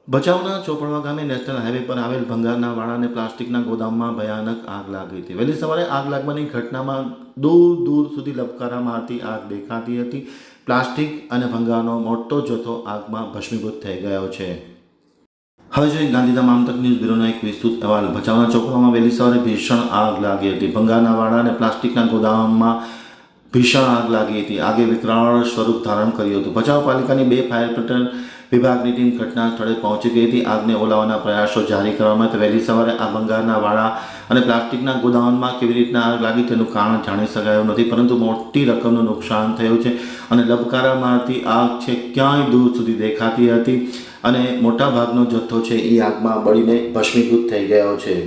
ભચાઉના ચોપડવા ગામે national highway પર આવેલ ભંગારના વાડા અને પ્લાસ્ટિકના ગોદામમાં ભયાનક આગ લાગી હતી. વહેલી સવારે આગ લાગવાની ઘટનામાં દૂર દૂર સુધી લબકારા મારતી આગ દેખાતી હતી. પ્લાસ્ટિક અને ભંગારનો મોટો જથ્થો આગમાં ભસ્મીભૂત થઈ ગયો છે. હવે જોઈએ ગાંધીધામ આમતક ન્યૂઝ બ્યુરોનો એક વિસ્તૃત અહેવાલ. ભચાઉના ચોપડામાં વહેલી સવારે ભીષણ આગ લાગી હતી. ભંગારના વાડા અને પ્લાસ્ટિકના ગોદામમાં ભીષણ આગ લાગી હતી. આગે વિકરાળ સ્વરૂપ ધારણ કર્યું હતું. ભચાઉ પાલિકાની 2 ફાયર બ્રિગેડ વિભાગની ટીમ ઘટના સ્થળે પહોંચી ગઈ હતી. આગને ઓલાવવાના પ્રયાસો જારી કરવામાં હતા. વહેલી સવારે આ ભંગારના વાડા અને પ્લાસ્ટિકના ગોદામમાં કેવી રીતના આગ લાગી તેનું કારણ જાણી શકાયું નથી, પરંતુ મોટી રકમનું નુકસાન થયું છે અને લબકારા મારતી આગ છે ક્યાંય દૂર સુધી દેખાતી હતી અને મોટા ભાગનો જથ્થો છે એ આગમાં બળીને ભસ્મીભૂત થઈ ગયો છે.